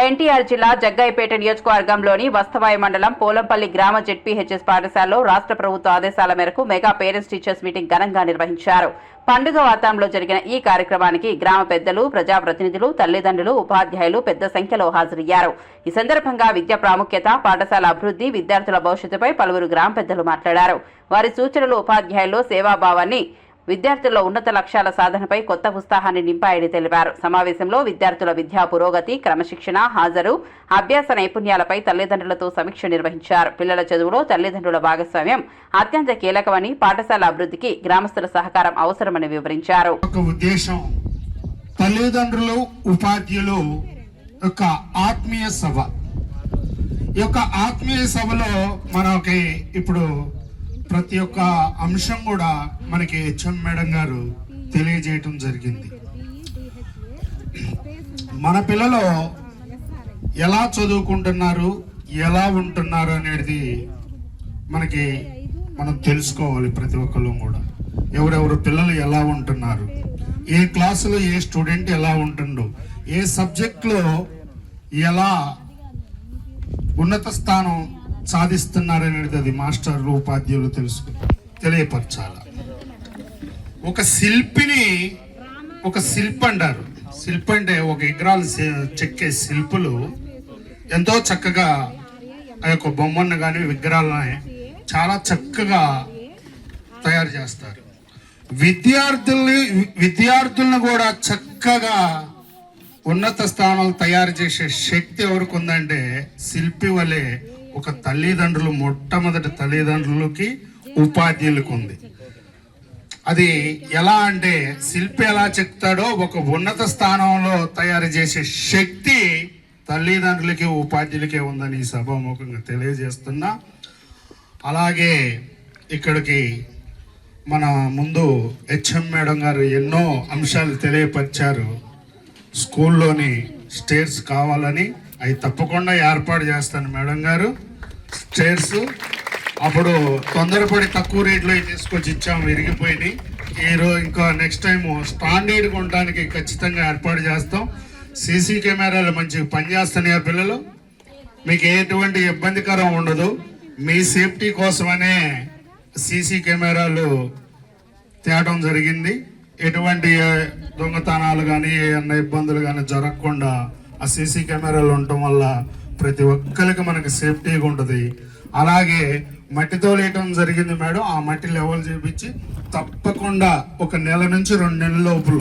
ఎన్టీఆర్ జిల్లా జగ్గయ్యపేట నియోజకవర్గంలోని వస్తవాయి మండలం పోలంపల్లి గ్రామ జెడ్పీహెచ్ఎస్ పాఠశాలలో రాష్ట్ర ప్రభుత్వ ఆదేశాల మేరకు మెగా పేరెంట్స్ టీచర్స్ మీటింగ్ ఘనంగా నిర్వహించారు. పండుగ వాతావరణంలో జరిగిన ఈ కార్యక్రమానికి గ్రామ పెద్దలు, ప్రజాప్రతినిధులు, తల్లిదండ్రులు, ఉపాధ్యాయులు పెద్ద సంఖ్యలో హాజరయ్యారు. ఈ సందర్భంగా విద్య ప్రాముఖ్యత, పాఠశాల అభివృద్ధి, విద్యార్థుల భవిష్యత్తుపై పలువురు గ్రామ పెద్దలు మాట్లాడారు. వారి సూచనలు ఉపాధ్యాయుల్లో సేవాభావాన్ని, విద్యార్థుల ఉన్నత లక్ష్యాల సాధనపై కొత్త ఉత్సాహాన్ని నింపాయని తెలిపారు. సమావేశంలో విద్యార్థుల విద్యా పురోగతి, క్రమశిక్షణ, హాజరు, అభ్యాస నైపుణ్యాలపై తల్లిదండ్రులతో సమీక్ష నిర్వహించారు. పిల్లల చదువులో తల్లిదండ్రుల భాగస్వామ్యం అత్యంత కీలకమని, పాఠశాల అభివృద్ధికి గ్రామస్తుల సహకారం అవసరమని వివరించారు. ఉద్దేశం తల్లిదండ్రులు, ఉపాధ్యాయులు యొక్క ఆత్మీయ సభ. ఈ యొక్క ఆత్మీయ సభలో మనకి ఇప్పుడు ప్రతి ఒక్క అంశం కూడా మనకి హెచ్ఎం మేడం గారు తెలియజేయటం జరిగింది. మన పిల్లలు ఎలా చదువుకుంటున్నారు, ఎలా ఉంటున్నారు అనేది మనం తెలుసుకోవాలి. ప్రతి ఒక్కరు కూడా ఎవరెవరు పిల్లలు ఎలా ఉంటున్నారు, ఏ క్లాసులో ఏ స్టూడెంట్ ఎలా ఉంటుండో, ఏ సబ్జెక్ట్లో ఎలా ఉన్నత స్థానం సాధిస్తున్నారనేది అది మాస్టర్లు, ఉపాధ్యాయులు తెలియపరచాలి. ఒక శిల్పి అంటారు. శిల్పి అంటే ఒక విగ్రహాలు చెక్కే శిల్పులు ఎంతో చక్కగా ఆ యొక్క బొమ్మను కానీ విగ్రహాలని చాలా చక్కగా తయారు చేస్తారు. విద్యార్థులను కూడా చక్కగా ఉన్నత స్థానాలు తయారు చేసే శక్తి ఎవరికి ఉందంటే శిల్పి వలె ఒక తల్లిదండ్రులు, మొట్టమొదటి తల్లిదండ్రులకి, ఉపాధ్యాయులకు ఉంది. అది ఎలా అంటే శిల్పి ఎలా చెప్తాడో ఒక ఉన్నత స్థానంలో తయారు చేసే శక్తి తల్లిదండ్రులకి, ఉపాధ్యాయులకే ఉందని ఈ సభాముఖంగా తెలియజేస్తున్నా. అలాగే ఇక్కడికి మన ముందు హెచ్ఎం మేడం గారు ఎన్నో అంశాలు తెలియపరిచారు. స్కూల్లోని స్టేర్స్ కావాలని, అవి తప్పకుండా ఏర్పాటు చేస్తాను మేడం గారు. స్టేర్స్ అప్పుడు తొందరపడి తక్కువ రేట్లో తీసుకొచ్చి ఇచ్చాము, విరిగిపోయినాయి. ఈరోజు ఇంకా నెక్స్ట్ టైం స్టాండర్డ్ కొనడానికి ఖచ్చితంగా ఏర్పాటు చేస్తాం. సీసీ కెమెరాలు మంచిగా పనిచేస్తున్నాయి. పిల్లలు మీకు ఎటువంటి ఇబ్బందికరం ఉండదు. మీ సేఫ్టీ కోసమనే సీసీ కెమెరాలు తేవడం జరిగింది. ఎటువంటి దొంగతనాలు కానీ ఏమన్నా ఇబ్బందులు కానీ జరగకుండా ఆ సీసీ కెమెరాలు ఉండటం వల్ల ప్రతి ఒక్కరికి మనకి సేఫ్టీగా ఉంటుంది. అలాగే మట్టితో లేయటం జరిగింది మేడం. ఆ మట్టి లెవెల్ చేపించి తప్పకుండా 1 నెల నుంచి 2 నెలల లోపల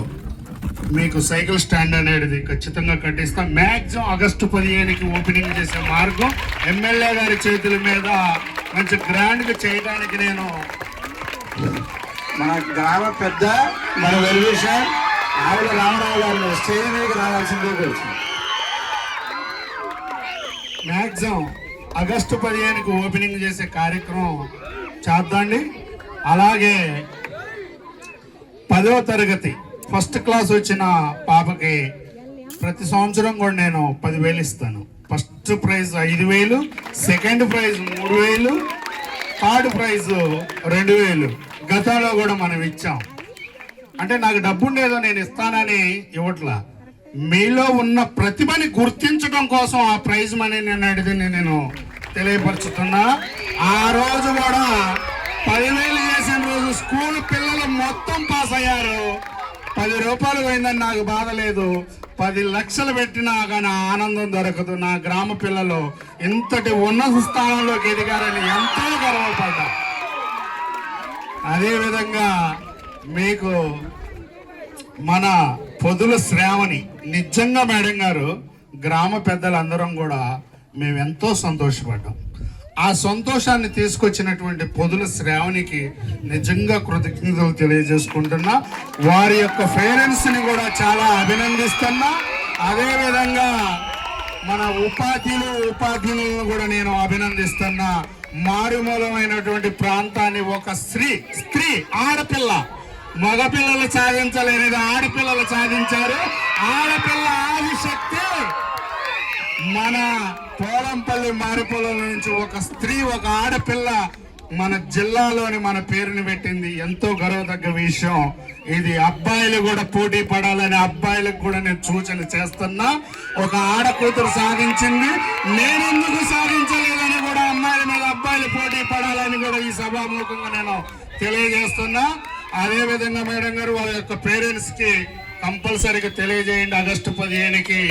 మీకు సైకిల్ స్టాండ్ అనేది ఖచ్చితంగా కట్టిస్తాం. మ్యాక్సిమం ఆగస్టు 15కి ఓపెనింగ్ చేసే మార్గం ఎమ్మెల్యే గారి చేతుల మీద మంచి గ్రాండ్గా చేయడానికి నేను మన గ్రామ పెద్ద మన వెల్విషర్ ఆవుల రామారావు గారిని స్టేజ్ మీదకి రావాల్సిందే కోరుతున్నాం. మ్యాక్సిమం ఆగస్టు 15కి ఓపెనింగ్ చేసే కార్యక్రమం చేద్దాండి. అలాగే 10వ తరగతి ఫస్ట్ క్లాస్ వచ్చిన పాపకి ప్రతి సంవత్సరం కూడా నేను 10,000 ఇస్తాను. First prize 5,000, second prize 3,000, third prize 2,000 గతంలో కూడా మనం ఇచ్చాం. అంటే నాకు డబ్బు ఉండేదో నేను ఇస్తానని ఇవ్వట్లా, మీలో ఉన్న ప్రతిభని గుర్తించడం కోసం ఆ ప్రైజ్ మనీ అనేది నేను తెలియపరుచుతున్నా. ఆ రోజు కూడా 10,000 చేసిన రోజు స్కూల్ పిల్లలు మొత్తం పాస్ అయ్యారు. 10 రూపాయలు పోయిందని నాకు బాధ లేదు. 10 లక్షలు పెట్టినా కానీ ఆనందం దొరకదు. నా గ్రామ పిల్లలు ఇంతటి ఉన్నత స్థానంలోకి ఎదిగారని ఎంతో గర్వపడ్డా. అదేవిధంగా మీకు మన పొదుల శ్రావణి నిజంగా మేడం గారు, గ్రామ పెద్దలందరం కూడా మేము ఎంతో సంతోషపడ్డాం. ఆ సంతోషాన్ని తీసుకొచ్చినటువంటి పొదుల శ్రావణికి నిజంగా కృతజ్ఞతలు తెలియజేసుకుంటున్నా. వారి యొక్క పేరెంట్స్ని కూడా చాలా అభినందిస్తున్నా. అదేవిధంగా మన ఉపాధ్యాయులను కూడా నేను అభినందిస్తున్నా. మారుమూలమైనటువంటి ప్రాంతాన్ని ఒక స్త్రీ ఆడపిల్ల, మగపిల్లలు సాధించలేనిది ఆడపిల్లలు సాధించారు. ఆడపిల్ల ఆదిశక్తి మన పోలంపల్లి మారిపొలం నుంచి ఒక స్త్రీ, ఒక ఆడపిల్ల మన జిల్లాలోని మన పేరుని పెట్టింది ఎంతో గర్వదగ్గ విషయం. ఇది అబ్బాయిలు కూడా పోటీ పడాలని అబ్బాయిలకు కూడా నేను సూచన చేస్తున్నా. ఒక ఆడకూతురు సాధించింది, నేనెందుకు సాధించలేదని కూడా అమ్మాయిల మీద అబ్బాయిలు పోటీ పడాలని కూడా ఈ సభాముఖంగా నేను తెలియజేస్తున్నా. అదే విధంగా మేడం గారు వాళ్ళ యొక్క పేరెంట్స్ కి కంపల్సరీగా తెలియజేయండి. ఆగస్టు 15కి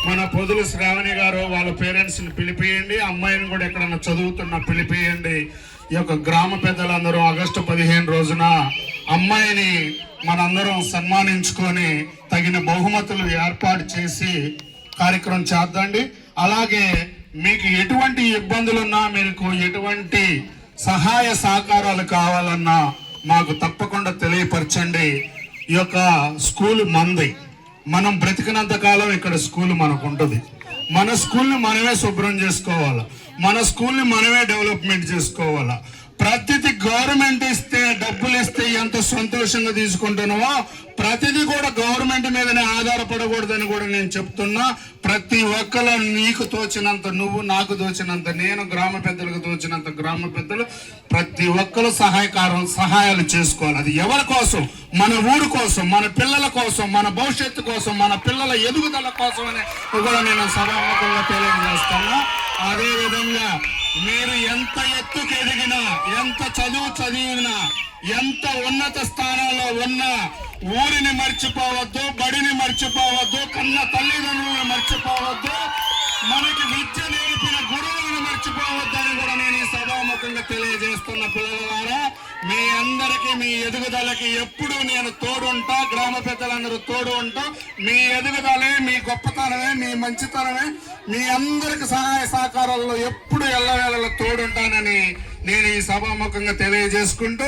మన పొదులు శ్రావణి గారు వాళ్ళ పేరెంట్స్ ని పిలిపియండి, అమ్మాయిని కూడా ఎక్కడన్నా చదువుతున్నా పిలిపియండి. ఈ యొక్క గ్రామ పెద్దలందరూ ఆగస్టు 15 రోజున అమ్మాయిని మనందరం సన్మానించుకొని తగిన బహుమతులు ఏర్పాటు చేసి కార్యక్రమం చేద్దండి. అలాగే మీకు ఎటువంటి ఇబ్బందులున్నా, మీకు ఎటువంటి సహాయ సహకారాలు కావాలన్నా మాకు తప్పకుండా తెలియపరచండి. ఈ యొక్క స్కూల్ మంది, మనం బ్రతికినంత కాలం ఇక్కడ స్కూల్ మనకు ఉంటుంది. మన స్కూల్ని మనమే శుభ్రం చేసుకోవాలా, మన స్కూల్ని మనమే డెవలప్మెంట్ చేసుకోవాలా. ప్రతిదీ గవర్నమెంట్ ఇస్తే, డబ్బులు ఇస్తే ఎంత సంతోషంగా తీసుకుంటున్నామో ప్రతిదీ కూడా గవర్నమెంట్ మీదనే ఆధారపడకూడదని కూడా నేను చెప్తున్నా. ప్రతి ఒక్కరు నీకు తోచినంత నువ్వు, నాకు తోచినంత నేను, గ్రామ పెద్దలకు తోచినంత గ్రామ పెద్దలు, ప్రతి ఒక్కరు సహాయాలు చేసుకోవాలి. అది ఎవరి కోసం? మన ఊరు కోసం, మన పిల్లల కోసం, మన భవిష్యత్తు కోసం, మన పిల్లల ఎదుగుదల కోసం అని కూడా నేను సభాముఖంగా తెలియజేస్తున్నా. అదే విధంగా మీరు ఎంత ఎత్తుకు ఎదిగినా, ఎంత చదువు చదివినా, ఎంత ఉన్నత స్థానంలో ఉన్నా ఊరిని మర్చిపోవద్దు, బడిని మర్చిపోవద్దు, కన్న తల్లిదండ్రులను మర్చిపోవద్దు, మనకి విద్య నేర్పిన గురువులను మర్చిపోవద్దు అని కూడా నేను ఈ సభాముఖంగా తెలియజేస్తున్న. పిల్లలారా, మీ అందరికీ మీ ఎదుగుదలకి ఎప్పుడు నేను తోడుంటా, గ్రామ పెద్దలందరూ తోడు ఉంటా. మీ ఎదుగుదలే, మీ గొప్పతనమే, మీ మంచితనమే, మీ అందరికి సహాయ సహకారాల్లో ఎప్పుడు ఎల్లవేళలో తోడుంటానని నేను ఈ సభాముఖంగా తెలియజేసుకుంటూ